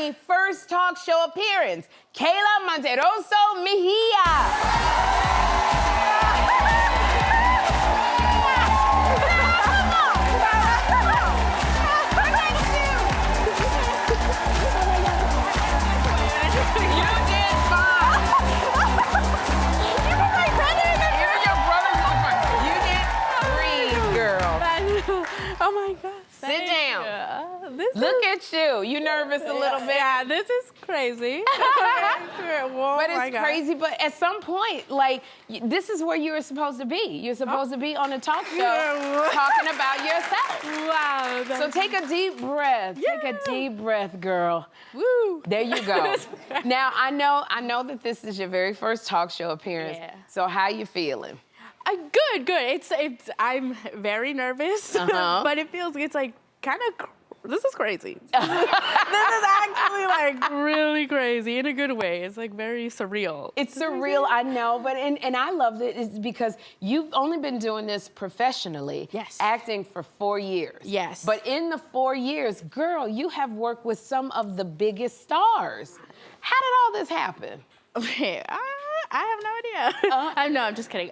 funny first talk show appearance, Keyla Monterroso Mejia. Oh my God. Sit down. Look at you. You nervous a little bit? Yeah, this is crazy. But it's crazy. But at some point, like, this is where you're supposed to be. You're supposed to be on a talk show talking about yourself. Wow. So take a deep breath. Yeah. Take a deep breath, girl. Woo. There you go. Now, I know that this is your very first talk show appearance. Yeah. So how you feeling? Good. It's. I'm very nervous, but it's like kind of. This is crazy. This is actually like really crazy in a good way. It's like very surreal. It's surreal, I know, but and I loved it is because you've only been doing this professionally. Yes. Acting for 4 years. Yes. But in the 4 years, girl, you have worked with some of the biggest stars. How did all this happen? Okay, I have no idea. No, I'm just kidding.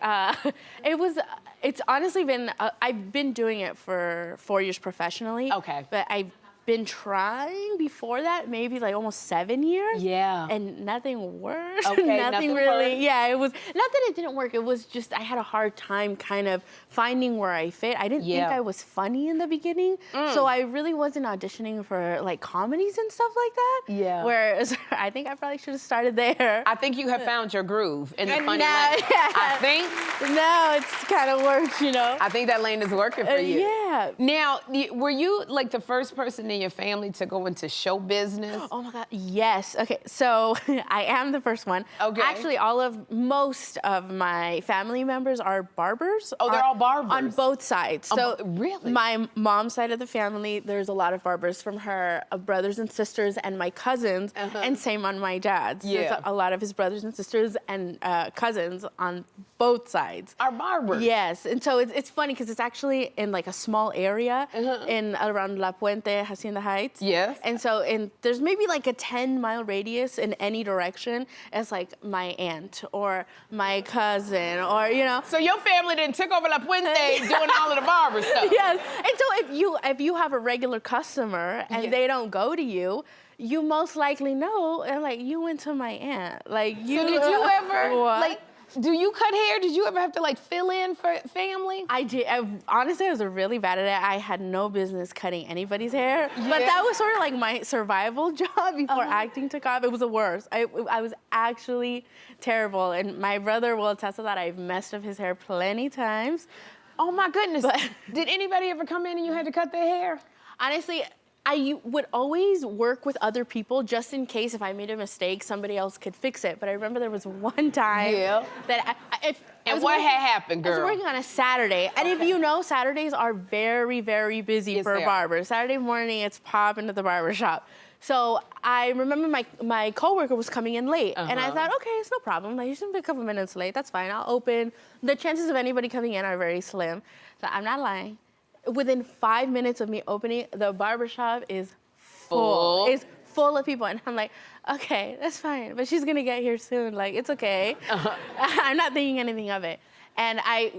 It's honestly been, I've been doing it for 4 years professionally. Okay. But I've been trying before that, maybe like almost 7 years. Yeah. And nothing worked. Okay, nothing really. worked. Yeah, it was, not that it didn't work, it was just, I had a hard time kind of finding where I fit. I didn't think I was funny in the beginning. So I really wasn't auditioning for like comedies and stuff like that. Yeah. Whereas I think I probably should have started there. I think you have found your groove in the funny now, lane. I think. No, it's kind of worked, you know. I think that lane is working for you. Yeah. Now, were you like the first person in your family to go into show business? Oh my God, yes. Okay, so I am the first one. Okay. Actually, most of my family members are barbers. Oh, they're all barbers? On both sides. So really? My mom's side of the family, there's a lot of barbers from her brothers and sisters and my cousins, and same on my dad's. Yeah. There's a lot of his brothers and sisters and cousins on both sides. Are barbers? Yes, and so it's funny because it's actually in like a small area in around La Puente, Hacienda Heights. Yes. And so there's maybe like a 10-mile radius in any direction. It's like my aunt or my cousin or, you know. So your family then took over La Puente doing all of the barber stuff. Yes, and so if you have a regular customer and they don't go to you, you most likely know, and like, you went to my aunt. Like, you. So did you ever, What? like, do you cut hair? Did you ever have to like fill in for family? I did. Honestly, I was really bad at it. I had no business cutting anybody's hair. But that was sort of like my survival job before acting took off. It was the worst. I was actually terrible. And my brother will attest to that. I've messed up his hair plenty times. Oh my goodness. Did anybody ever come in and you had to cut their hair? Honestly, I would always work with other people just in case if I made a mistake, somebody else could fix it. But I remember there was one time that what had happened, girl? I was working on a Saturday. And if you know, Saturdays are very, very busy for barbers. Saturday morning, it's pop into the barber shop. So I remember my coworker was coming in late. And I thought, okay, it's no problem. Like, he's gonna be a couple minutes late. That's fine. I'll open. The chances of anybody coming in are very slim. So I'm not lying. Within 5 minutes of me opening, the barbershop is full. It's full of people. And I'm like, okay, that's fine. But she's going to get here soon. Like, it's okay. I'm not thinking anything of it. And I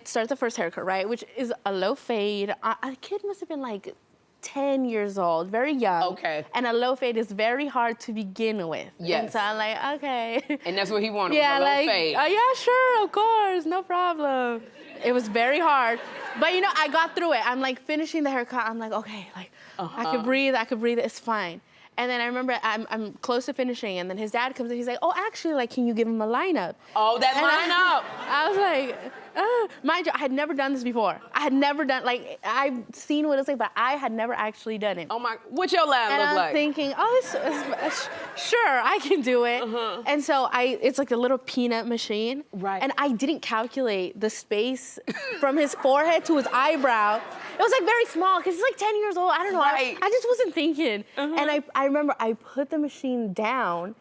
start the first haircut, right? Which is a low fade. A kid must have been like 10 years old, very young. Okay. And a low fade is very hard to begin with. Yes. And so I'm like, okay. And that's what he wanted, Yeah, was a low like, fade. Yeah, sure, of course, no problem. It was very hard. But, you know, I got through it. I'm, like, finishing the haircut. I'm like, okay, like, I could breathe, it's fine. And then I remember I'm close to finishing, and then his dad comes in, he's like, oh, actually, like, can you give him a lineup? Oh, that lineup! I was like, mind you, I had never done this before. I had never done, like, I've seen what it's like, but I had never actually done it. Oh my, what's your line and look I'm like? Thinking, sure, I can do it. And so it's like a little peanut machine. Right. And I didn't calculate the space from his forehead to his eyebrow. It was like very small, because he's like 10 years old. I don't know. Right. I just wasn't thinking. And I remember I put the machine down,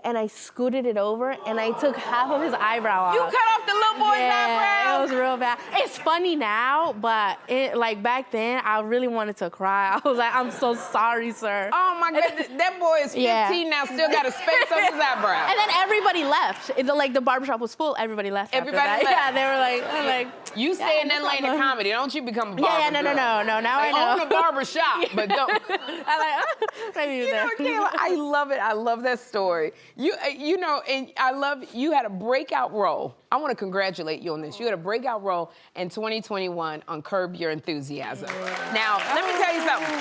and I scooted it over, and I took half of his eyebrow off. You cut off the little boy's eyebrow? It was real bad. It's funny now, but like back then, I really wanted to cry. I was like, I'm so sorry, sir. Oh my goodness, that boy is 15 now, still got a space on his eyebrow. And then everybody left. The barbershop was full. Everybody left. Everybody after that. left. Yeah, they were like, you stay in that lane of comedy. Don't you become a barber? Yeah, no. Now I know. Own a barber shop, but don't. I'm like, maybe You know, Keyla, I love it. I love that story. You know, and I love you had a breakout role. I want to congratulate you on this. You had a breakout role in 2021 on Curb Your Enthusiasm. Now, let me tell you something.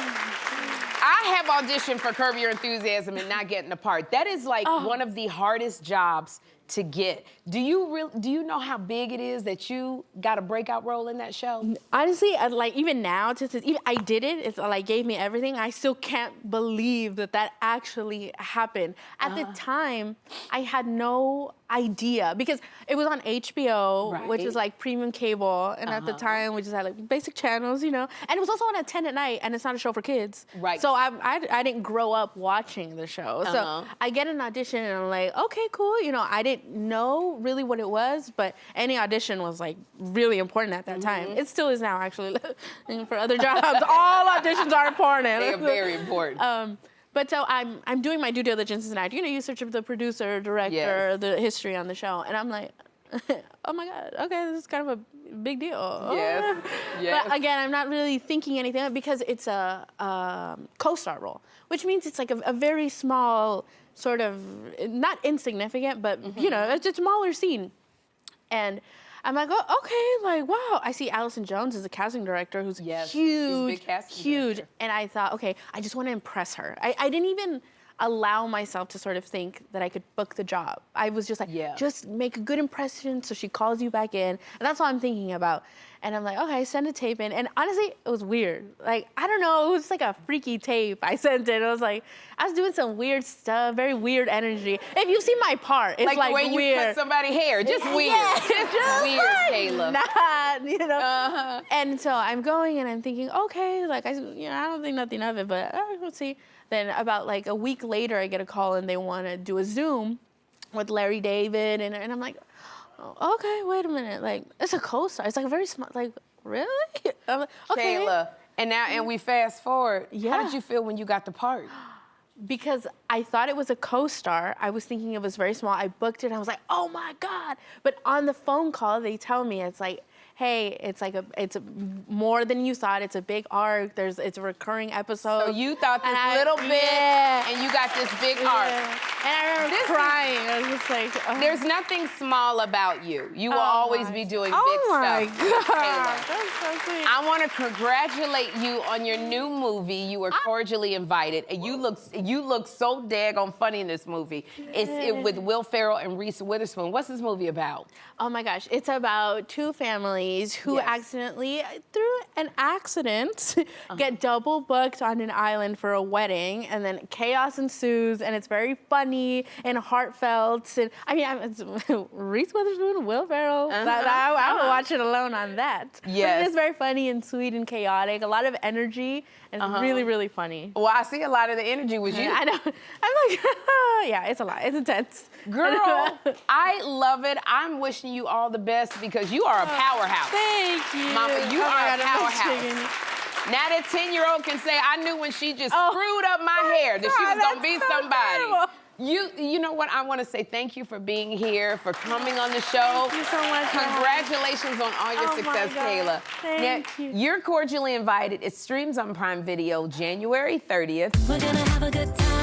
I have auditioned for Curb Your Enthusiasm and not getting the part. That is like one of the hardest jobs to get. Do you know how big it is that you got a breakout role in that show? Honestly, like even now, even I did it. It's like gave me everything. I still can't believe that actually happened. At the time, I had no idea because it was on HBO, which is like premium cable, and at the time we just had like basic channels, you know. And it was also on at 10 at night, and it's not a show for kids. Right. So I didn't grow up watching the show. So I get an audition, and I'm like, okay, cool. You know, I didn't know really what it was, but any audition was like really important at that time. It still is now, actually. For other jobs, all auditions are important. They are very important. But so I'm doing my due diligence as an actor. You know, you search up the producer, director, the history on the show, and I'm like, oh my God, okay, this is kind of a big deal. Yes. But again, I'm not really thinking anything because it's a co-star role, which means it's like a very small sort of, not insignificant, but you know, it's a smaller scene. And I'm like, oh, okay, like, wow. I see Allison Jones as a casting director who's huge, she's a big casting director. And I thought, okay, I just want to impress her. I didn't even allow myself to sort of think that I could book the job. I was just like, just make a good impression so she calls you back in. And that's all I'm thinking about. And I'm like, okay, send a tape in. And honestly, it was weird. Like, I don't know, it was like a freaky tape. I sent it. It was like, I was doing some weird stuff, very weird energy. If you see my part, it's like the way weird. You cut somebody's hair, just weird. Yeah, just weird, Keyla. Not, you know. And so I'm going and I'm thinking, okay, like, I don't think nothing of it, but let's see. Then about like a week later, I get a call and they want to do a Zoom with Larry David. And I'm like, oh, okay, wait a minute. Like, it's a co-star. It's like a very smart, like, really? I'm like, okay. Keyla, and we fast forward. Yeah. How did you feel when you got the part? Because I thought it was a co-star. I was thinking it was very small. I booked it. And I was like, oh my God. But on the phone call, they tell me it's like, hey, it's more than you thought. It's a big arc. It's a recurring episode. So you thought this little bit, and you got this big arc. And I remember crying. I was just like, There's nothing small about you. You will always be doing big stuff. Oh my God. Keyla, That's so sweet. I want to congratulate you on your new movie. You were cordially invited. And you look so daggone funny in this movie. It's with Will Ferrell and Reese Witherspoon. What's this movie about? Oh my gosh, it's about two families who accidentally, through an accident, get double booked on an island for a wedding, and then chaos ensues, and it's very funny and heartfelt. And I mean, it's Reese Witherspoon, Will Ferrell. I would watch it alone on that. Yes. But it's very funny and sweet and chaotic, a lot of energy, and really, really funny. Well, I see a lot of the energy with you. I know. I'm like, yeah, it's a lot. It's intense. Girl, I love it. I'm wishing you all the best because you are a powerhouse. Thank you. Mama, you are a powerhouse. Now Now that 10-year-old can say, I knew when she just screwed up my hair that she was going to be somebody. Terrible. You know what? I want to say thank you for being here, for coming on the show. Thank you so much. Congratulations on all your success, Keyla. Thank you. You're cordially invited. It streams on Prime Video January 30th. We're gonna have a good time.